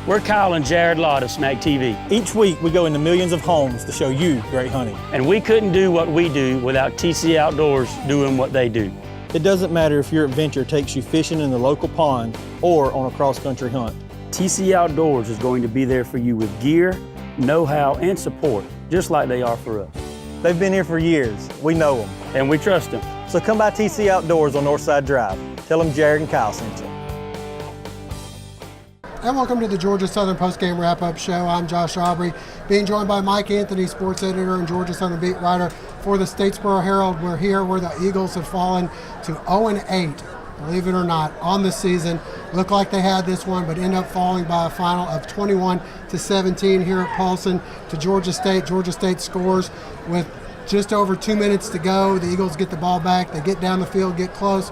We're Kyle and Jared Lott of Smack TV. Each week we go into millions of homes to show you great hunting. And we couldn't do what we do without TC Outdoors doing what they do. It doesn't matter if your adventure takes you fishing in the local pond or on a cross-country hunt. TC Outdoors is going to be there for you with gear, know-how, and support, just like they are for us. They've been here for years. We know them. And we trust them. So come by TC Outdoors on Northside Drive. Tell them Jared and Kyle sent you. And welcome to the Georgia Southern Postgame Wrap-Up Show. I'm Josh Aubrey, being joined by Mike Anthony, sports editor and Georgia Southern beat writer for the Statesboro Herald. We're here where the Eagles have fallen to 0-8, believe it or not, on the season. Looked like they had this one, but end up falling by a final of 21-17 here at Paulson to Georgia State. Georgia State scores with just over 2 minutes to go. The Eagles get the ball back. They get down the field, get close,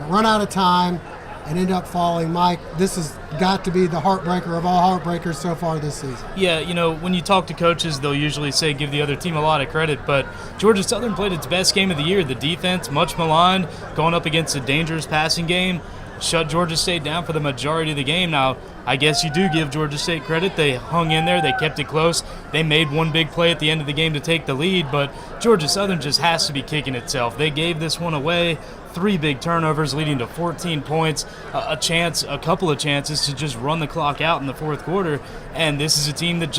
run out of time, and end up falling. Mike, this has got to be the heartbreaker of all heartbreakers so far this season. Yeah, you know, when you talk to coaches, they'll usually say give the other team a lot of credit, but Georgia Southern played its best game of the year. The defense, much maligned, going up against a dangerous passing game, shut Georgia State down for the majority of the game. Now, I guess you do give Georgia State credit. They hung in there. They kept it close. They made one big play at the end of the game to take the lead, but Georgia Southern just has to be kicking itself. They gave this one away. 3 big turnovers leading to 14 points, a couple of chances to just run the clock out in the fourth quarter, and this is a team that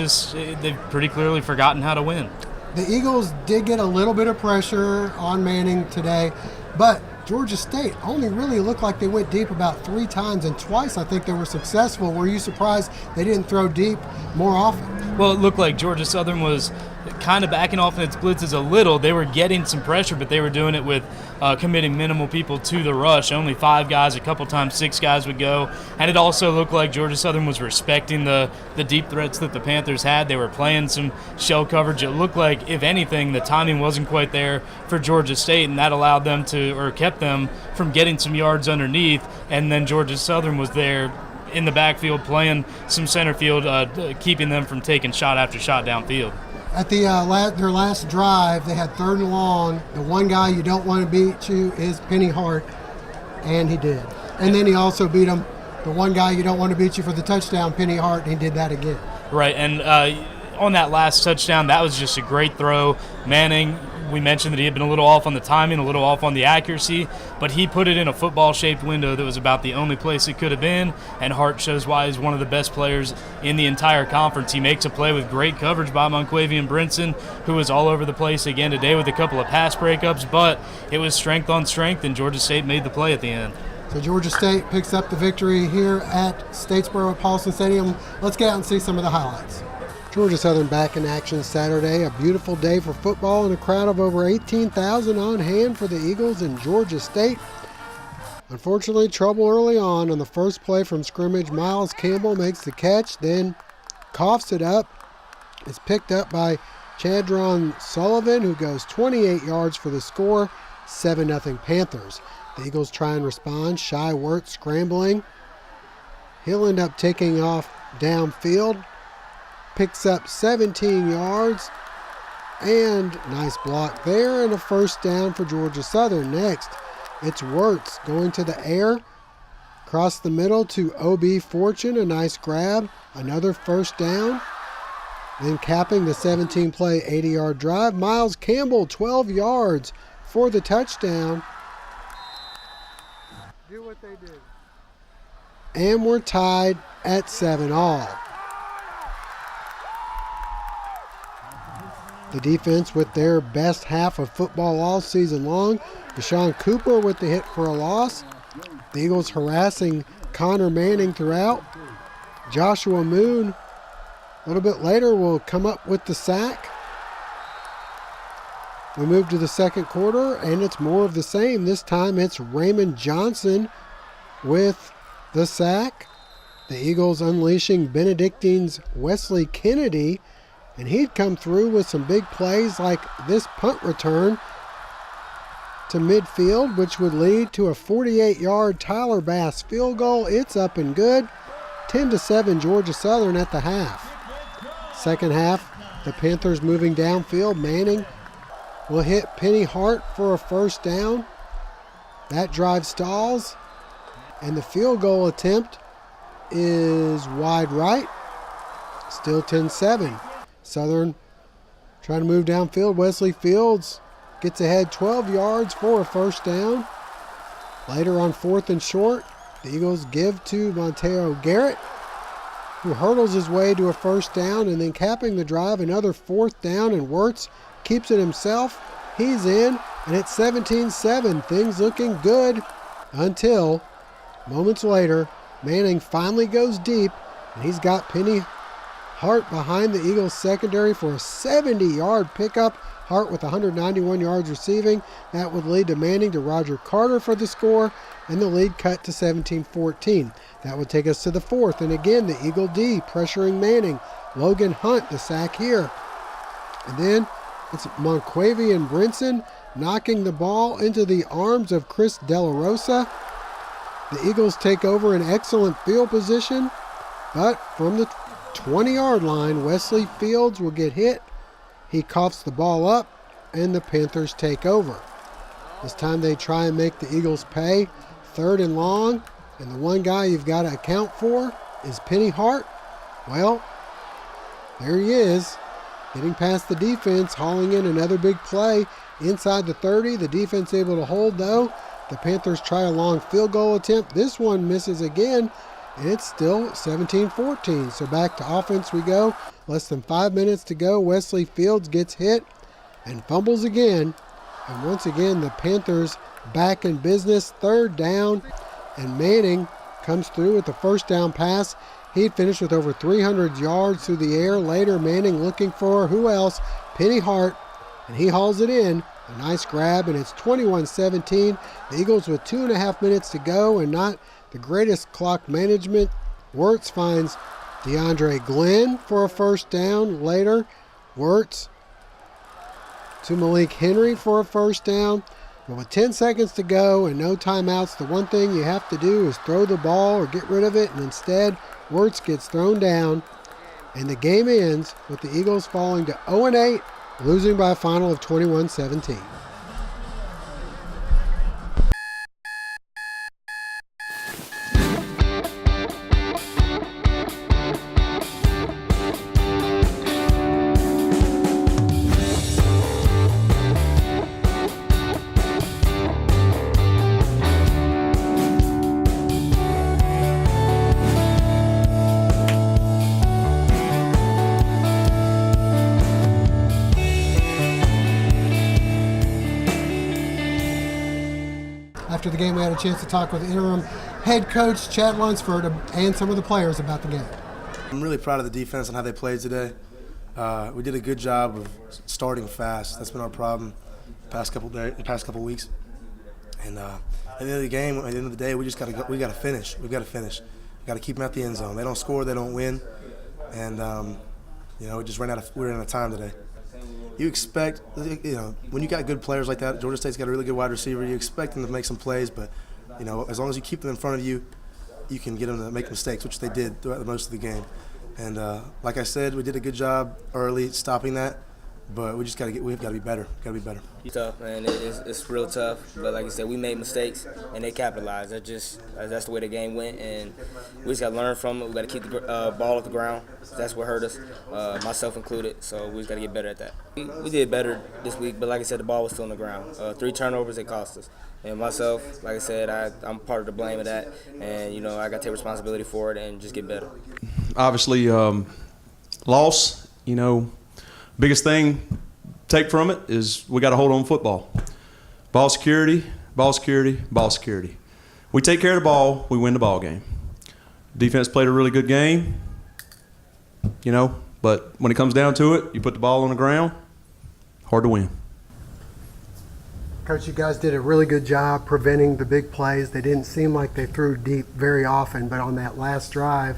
they've pretty clearly forgotten how to win. The Eagles did get a little bit of pressure on Manning today, but Georgia State only really looked like they went deep about 3 times, and twice I think they were successful. Were you surprised they didn't throw deep more often? Well, it looked like Georgia Southern was kind of backing off in its blitzes a little. They were getting some pressure, but they were doing it with committing minimal people to the rush. Only 5 guys, a couple times 6 guys would go. And it also looked like Georgia Southern was respecting the deep threats that the Panthers had. They were playing some shell coverage. It looked like, if anything, the timing wasn't quite there for Georgia State, and that allowed them kept them from getting some yards underneath. And then Georgia Southern was there in the backfield playing some center field, keeping them from taking shot after shot downfield. At their last drive, they had 3rd and long. The one guy you don't want to beat you is Penny Hart, and he did. And then he also beat him. The one guy you don't want to beat you for the touchdown, Penny Hart, and he did that again. Right, and on that last touchdown, that was just a great throw. Manning, we mentioned that he had been a little off on the timing, a little off on the accuracy, but he put it in a football-shaped window that was about the only place it could have been, and Hart shows why he's one of the best players in the entire conference. He makes a play with great coverage by Monquavian Brinson, who was all over the place again today with a couple of pass breakups, but it was strength on strength, and Georgia State made the play at the end. So Georgia State picks up the victory here at Statesboro at Paulson Stadium. Let's get out and see some of the highlights. Georgia Southern back in action Saturday. A beautiful day for football and a crowd of over 18,000 on hand for the Eagles and Georgia State. Unfortunately, trouble early on the first play from scrimmage. Miles Campbell makes the catch, then coughs it up. It's picked up by Chadron Sullivan, who goes 28 yards for the score, 7-0 Panthers. The Eagles try and respond. Shai Wirt scrambling. He'll end up taking off downfield. Picks up 17 yards, and nice block there, and a first down for Georgia Southern. Next, it's Wirtz going to the air, across the middle to O.B. Fortune, a nice grab, another first down. Then capping the 17-play 80-yard drive, Miles Campbell, 12 yards for the touchdown. Do what they do. And we're tied at 7-all. The defense with their best half of football all season long. Deshaun Cooper with the hit for a loss. The Eagles harassing Connor Manning throughout. Joshua Moon a little bit later will come up with the sack. We move to the second quarter, and it's more of the same. This time it's Raymond Johnson with the sack. The Eagles unleashing Benedictine's Wesley Kennedy, and he'd come through with some big plays like this punt return to midfield, which would lead to a 48-yard Tyler Bass field goal. It's up and good. 10-7 Georgia Southern at the half. Second half, the Panthers moving downfield. Manning will hit Penny Hart for a first down. That drive stalls, and the field goal attempt is wide right. Still 10-7. Southern trying to move downfield. Wesley Fields gets ahead 12 yards for a first down. Later on 4th and short, the Eagles give to Montero Garrett, who hurdles his way to a first down, and then capping the drive, another 4th down, and Wirtz keeps it himself. He's in, and it's 17-7. Things looking good until moments later, Manning finally goes deep, and he's got Penny Hart behind the Eagles secondary for a 70-yard pickup. Hart with 191 yards receiving. That would lead to Manning to Roger Carter for the score, and the lead cut to 17-14. That would take us to the 4th, and again the Eagle D pressuring Manning. Logan Hunt the sack here. And then it's Monquavian Brinson knocking the ball into the arms of Chris De La Rosa. The Eagles take over an excellent field position, but from the 20-yard line, Wesley Fields will get hit. He coughs the ball up, and the Panthers take over. This time they try and make the Eagles pay. 3rd and long, and the one guy you've got to account for is Penny Hart. Well, there he is, getting past the defense, hauling in another big play inside the 30. The defense able to hold, though. The Panthers try a long field goal attempt. This one misses again, and it's still 17-14. So back to offense we go. Less than 5 minutes to go. Wesley Fields gets hit and fumbles again. And once again, the Panthers back in business. 3rd down, and Manning comes through with the first down pass. He'd finished with over 300 yards through the air. Later, Manning looking for who else? Penny Hart, and he hauls it in. A nice grab, and it's 21-17. The Eagles with 2.5 minutes to go, and not the greatest clock management. Wirtz finds DeAndre Glenn for a first down. Later, Wirtz to Malik Henry for a first down. But with 10 seconds to go and no timeouts, the one thing you have to do is throw the ball or get rid of it, and instead, Wirtz gets thrown down, and the game ends with the Eagles falling to 0-8, losing by a final of 21-17. After the game, we had a chance to talk with interim head coach Chad Lunsford and some of the players about the game. I'm really proud of the defense and how they played today. We did a good job of starting fast. That's been our problem the past couple weeks. And at the end of the game, at the end of the day, we got to finish. We've got to finish. We've got to keep them at the end zone. They don't score, they don't win. And we just ran out of time today. You expect, when you got good players like that, Georgia State's got a really good wide receiver, you expect them to make some plays, but, as long as you keep them in front of you, you can get them to make mistakes, which they did throughout most of the game. And like I said, we did a good job early stopping that, but we've got to be better. Got to be better. It's tough, man. It's real tough. But like I said, we made mistakes and they capitalized. That's the way the game went, and we just got to learn from it. We got to keep the ball at the ground. That's what hurt us, myself included. So we just got to get better at that. We did better this week, but like I said, the ball was still on the ground. 3 turnovers, they cost us. And myself, like I said, I'm part of the blame of that, and I got to take responsibility for it and just get better. Obviously, loss. Biggest thing take from it is we got to hold on football. Ball security, ball security, ball security. We take care of the ball, we win the ball game. Defense played a really good game, but when it comes down to it, you put the ball on the ground, hard to win. Coach, you guys did a really good job preventing the big plays. They didn't seem like they threw deep very often, but on that last drive,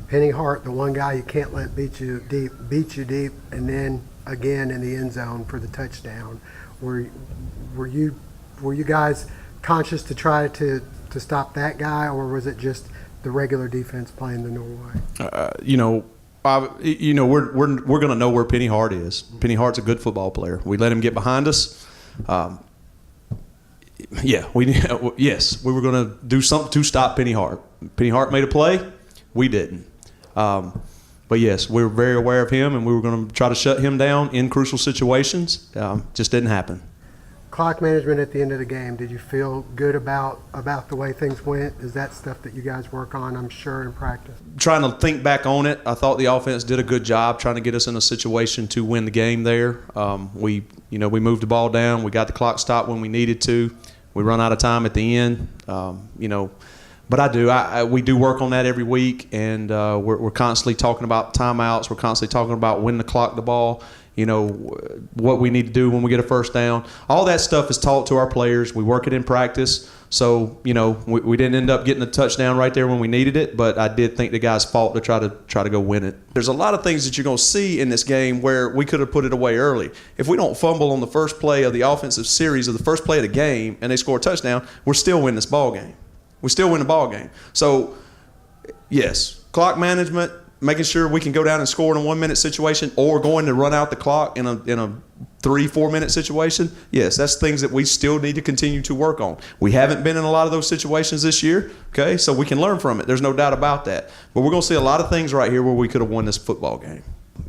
Penny Hart, the one guy you can't let beat you deep, and then again in the end zone for the touchdown. Were you guys conscious to try to stop that guy, or was it just the regular defense playing the normal way? We're going to know where Penny Hart is. Penny Hart's a good football player. We let him get behind us. We were going to do something to stop Penny Hart. Penny Hart made a play. We didn't. But But yes, we were very aware of him, and we were going to try to shut him down in crucial situations. Just didn't happen. Clock management at the end of the game, did you feel good about the way things went? Is that stuff that you guys work on, I'm sure, in practice? Trying to think back on it, I thought the offense did a good job trying to get us in a situation to win the game there. We moved the ball down. We got the clock stopped when we needed to. We run out of time at the end. But we do work on that every week, and we're constantly talking about timeouts. We're constantly talking about when to clock the ball, what we need to do when we get a first down. All that stuff is taught to our players. We work it in practice. So, we didn't end up getting a touchdown right there when we needed it, but I did think the guys fought to try to go win it. There's a lot of things that you're going to see in this game where we could have put it away early. If we don't fumble on the first play of the offensive series of the first play of the game and they score a touchdown, we're still winning this ball game. We still win the ball game. So, yes, clock management, making sure we can go down and score in a 1 minute situation or going to run out the clock in a 3-4 minute situation. Yes, that's things that we still need to continue to work on. We haven't been in a lot of those situations this year, okay, so we can learn from it. There's no doubt about that. But we're going to see a lot of things right here where we could have won this football game.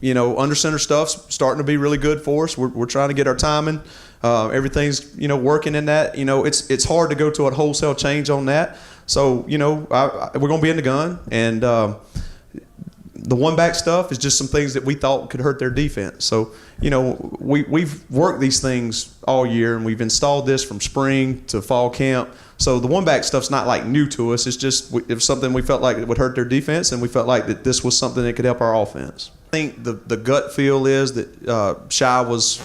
Under center stuff's starting to be really good for us. We're trying to get our timing. Everything's, working in that. It's hard to go to a wholesale change on that. So, we're going to be in the gun. And the one-back stuff is just some things that we thought could hurt their defense. So, we've worked these things all year, and we've installed this from spring to fall camp. So the one-back stuff's not like new to us. It's just it was something we felt like it would hurt their defense, and we felt like that this was something that could help our offense. I think the gut feel is that Shy was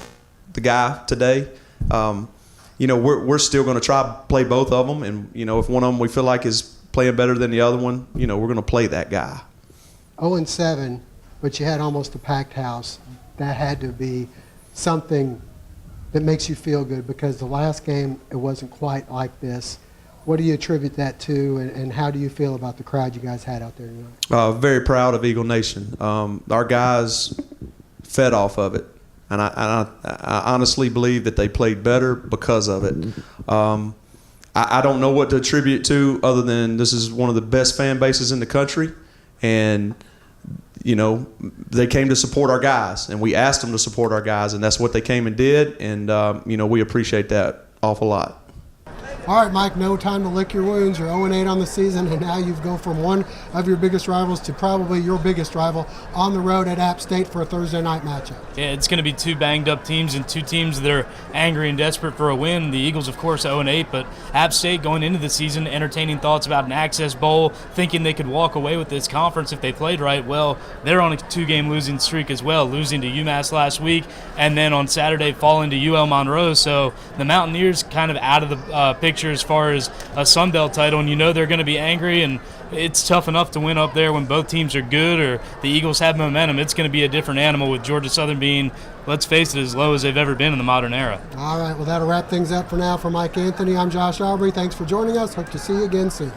the guy today. We're still going to try to play both of them, and if one of them we feel like is playing better than the other one, we're going to play that guy. 0-7, but you had almost a packed house. That had to be something that makes you feel good, because the last game it wasn't quite like this. What do you attribute that to, and how do you feel about the crowd you guys had out there tonight? Very proud of Eagle Nation. Our guys fed off of it, and I honestly believe that they played better because of it. I don't know what to attribute to other than this is one of the best fan bases in the country, and they came to support our guys, and we asked them to support our guys, and that's what they came and did, and we appreciate that awful lot. All right, Mike, no time to lick your wounds. You're 0-8 on the season, and now you've gone from one of your biggest rivals to probably your biggest rival on the road at App State for a Thursday night matchup. Yeah, it's going to be two banged-up teams and two teams that are angry and desperate for a win. The Eagles, of course, 0-8, but App State going into the season entertaining thoughts about an Access Bowl, thinking they could walk away with this conference if they played right. Well, they're on a two-game losing streak as well, losing to UMass last week, and then on Saturday falling to UL Monroe. So the Mountaineers kind of out of the picture as far as a Sun Belt title, and they're going to be angry, and it's tough enough to win up there when both teams are good or the Eagles have momentum. It's going to be a different animal with Georgia Southern being, let's face it, as low as they've ever been in the modern era. All right, well, that'll wrap things up for now. For Mike Anthony, I'm Josh Aubrey. Thanks for joining us. Hope to see you again soon.